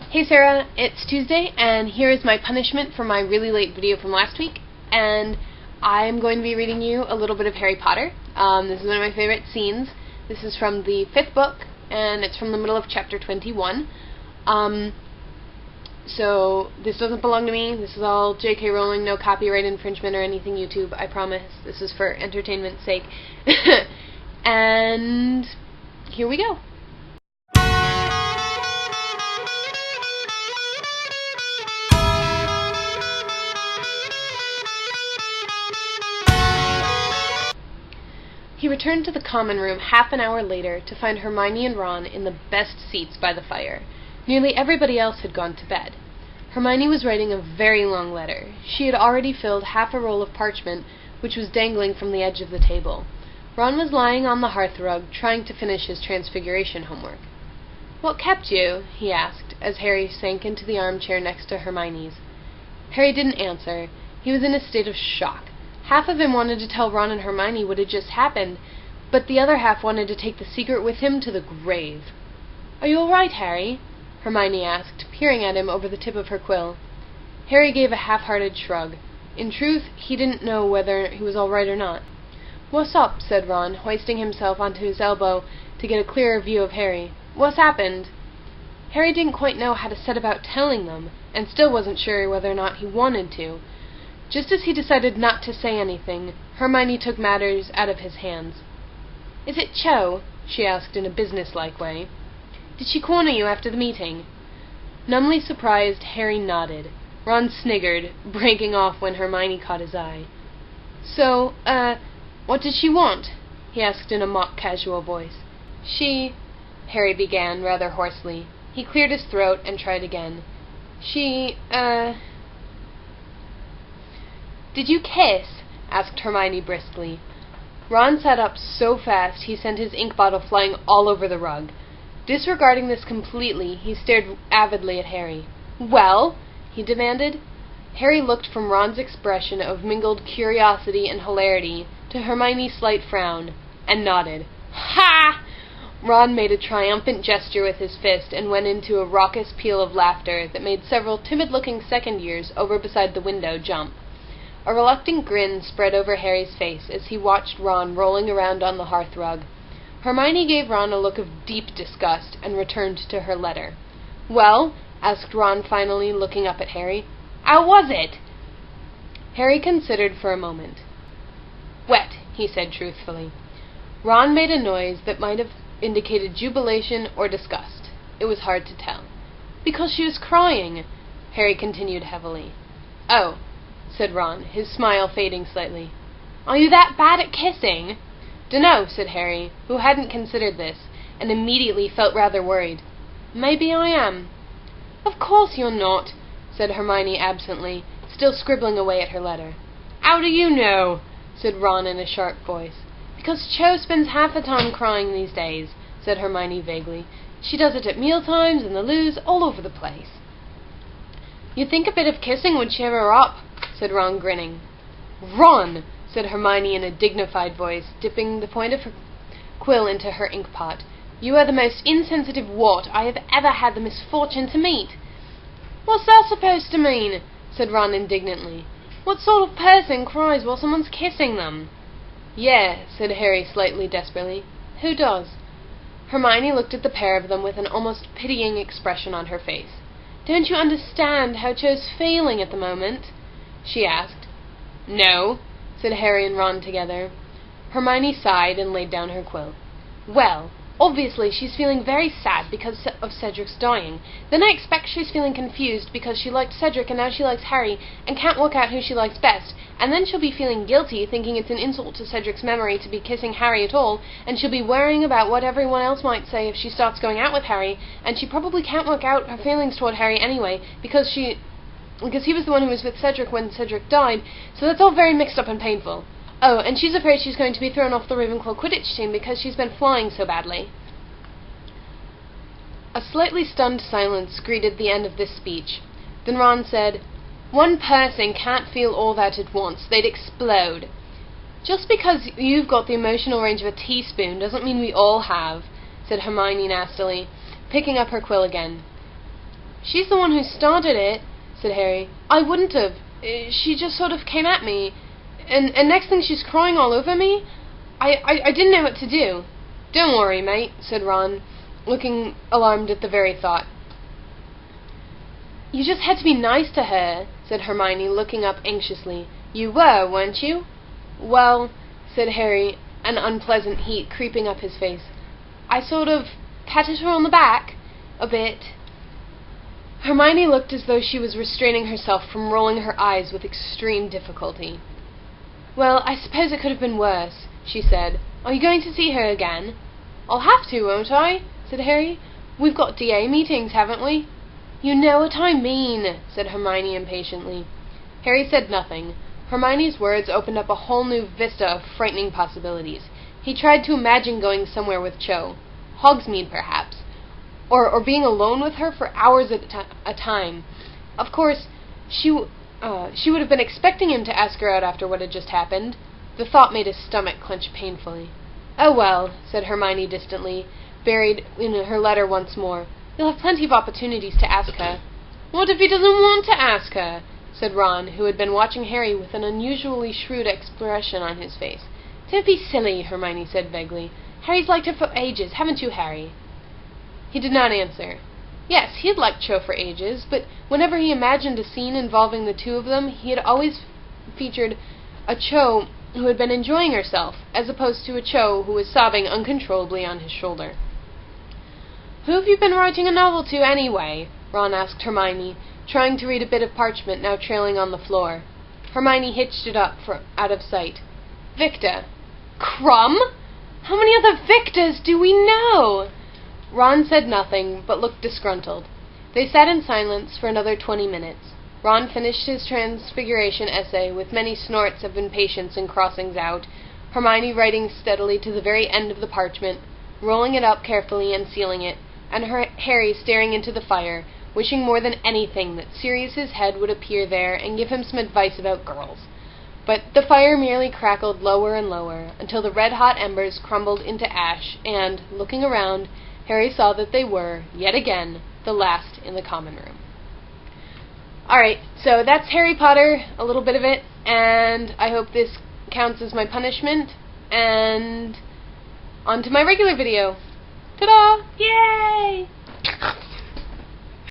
Hey Sarah, it's Tuesday, and here is my punishment for my really late video from last week, and I'm going to be reading you a little bit of Harry Potter. This is one of my favorite scenes. This is from the 5th book, and it's from the middle of chapter 21. So this doesn't belong to me. This is all J.K. Rowling, no copyright infringement or anything, YouTube, I promise. This is for entertainment's sake. And here we go. He returned to the common room half an hour later to find Hermione and Ron in the best seats by the fire. Nearly everybody else had gone to bed. Hermione was writing a very long letter. She had already filled half a roll of parchment, which was dangling from the edge of the table. Ron was lying on the hearthrug, trying to finish his Transfiguration homework. "What kept you?" he asked, as Harry sank into the armchair next to Hermione's. Harry didn't answer. He was in a state of shock. Half of him wanted to tell Ron and Hermione what had just happened, but the other half wanted to take the secret with him to the grave. "Are you all right, Harry?" Hermione asked, peering at him over the tip of her quill. Harry gave a half-hearted shrug. In truth, he didn't know whether he was all right or not. "What's up?" said Ron, hoisting himself onto his elbow to get a clearer view of Harry. "What's happened?" Harry didn't quite know how to set about telling them, and still wasn't sure whether or not he wanted to. Just as he decided not to say anything, Hermione took matters out of his hands. "Is it Cho?" she asked in a businesslike way. "Did she corner you after the meeting?" Numbly surprised, Harry nodded. Ron sniggered, breaking off when Hermione caught his eye. "So, what did she want?" he asked in a mock-casual voice. Harry began, rather hoarsely. He cleared his throat and tried again. "Did you kiss?" asked Hermione briskly. Ron sat up so fast he sent his ink bottle flying all over the rug. Disregarding this completely, he stared avidly at Harry. "Well?" he demanded. Harry looked from Ron's expression of mingled curiosity and hilarity to Hermione's slight frown, and nodded. "Ha!" Ron made a triumphant gesture with his fist and went into a raucous peal of laughter that made several timid-looking second-years over beside the window jump. A reluctant grin spread over Harry's face as he watched Ron rolling around on the hearthrug. Hermione gave Ron a look of deep disgust and returned to her letter. "Well?" asked Ron finally, looking up at Harry. "How was it?" Harry considered for a moment. "Wet," he said truthfully. Ron made a noise that might have indicated jubilation or disgust. It was hard to tell. "Because she was crying," Harry continued heavily. "Oh," said Ron, his smile fading slightly. "Are you that bad at kissing?" "Dunno," said Harry, who hadn't considered this, and immediately felt rather worried. "Maybe I am." "Of course you're not," said Hermione absently, still scribbling away at her letter. "How do you know?" said Ron in a sharp voice. "Because Cho spends half the time crying these days," said Hermione vaguely. "She does it at mealtimes and the loos, all over the place." "You'd think a bit of kissing would cheer her up," said Ron, grinning. "Ron!" said Hermione in a dignified voice, dipping the point of her quill into her ink-pot. "You are the most insensitive wart I have ever had the misfortune to meet." "What's that supposed to mean?" said Ron indignantly. "What sort of person cries while someone's kissing them?" "Yeah," said Harry slightly desperately. "Who does?" Hermione looked at the pair of them with an almost pitying expression on her face. "Don't you understand how Cho's feeling at the moment?" she asked. "No," said Harry and Ron together. Hermione sighed and laid down her quill. "Well, obviously she's feeling very sad because of Cedric's dying. Then I expect she's feeling confused because she liked Cedric and now she likes Harry and can't work out who she likes best. And then she'll be feeling guilty, thinking it's an insult to Cedric's memory to be kissing Harry at all, and she'll be worrying about what everyone else might say if she starts going out with Harry, and she probably can't work out her feelings toward Harry anyway, because he was the one who was with Cedric when Cedric died, so that's all very mixed up and painful. Oh, and she's afraid she's going to be thrown off the Ravenclaw Quidditch team because she's been flying so badly." A slightly stunned silence greeted the end of this speech. Then Ron said, "One person can't feel all that at once. They'd explode." "Just because you've got the emotional range of a teaspoon doesn't mean we all have," said Hermione nastily, picking up her quill again. She's the one who started it, said Harry. I wouldn't have. She just sort of came at me. And next thing she's crying all over me. I didn't know what to do. Don't worry, mate, said Ron, looking alarmed at the very thought. You just had to be nice to her, said Hermione, looking up anxiously. You were, weren't you? Well, said Harry, an unpleasant heat creeping up his face. I sort of patted her on the back, a bit. Hermione looked as though she was restraining herself from rolling her eyes with extreme difficulty. Well, I suppose it could have been worse, she said. Are you going to see her again? I'll have to, won't I? Said Harry. We've got DA meetings, haven't we? You know what I mean, said Hermione impatiently. Harry said nothing. Hermione's words opened up a whole new vista of frightening possibilities. He tried to imagine going somewhere with Cho. Hogsmeade, perhaps. Or being alone with her for hours at a time. Of course, she would have been expecting him to ask her out after what had just happened. The thought made his stomach clench painfully. Oh well, said Hermione distantly, buried in her letter once more. You'll have plenty of opportunities to ask her. What if he doesn't want to ask her? Said Ron, who had been watching Harry with an unusually shrewd expression on his face. Don't be silly, Hermione said vaguely. Harry's liked her for ages, haven't you, Harry? He did not answer. Yes, he had liked Cho for ages, but whenever he imagined a scene involving the two of them, he had always featured a Cho who had been enjoying herself, as opposed to a Cho who was sobbing uncontrollably on his shoulder. Who have you been writing a novel to, anyway? Ron asked Hermione, trying to read a bit of parchment now trailing on the floor. Hermione hitched it up out of sight. Victor. Crumb? How many other Victors do we know? Ron said nothing, but looked disgruntled. They sat in silence for another 20 minutes. Ron finished his Transfiguration essay with many snorts of impatience and crossings out, Hermione writing steadily to the very end of the parchment, rolling it up carefully and sealing it, and Harry staring into the fire, wishing more than anything that Sirius's head would appear there and give him some advice about girls. But the fire merely crackled lower and lower, until the red-hot embers crumbled into ash, and, looking around, Harry saw that they were, yet again, the last in the common room. Alright, so that's Harry Potter, a little bit of it, and I hope this counts as my punishment, and on to my regular video. Ta-da! Yay!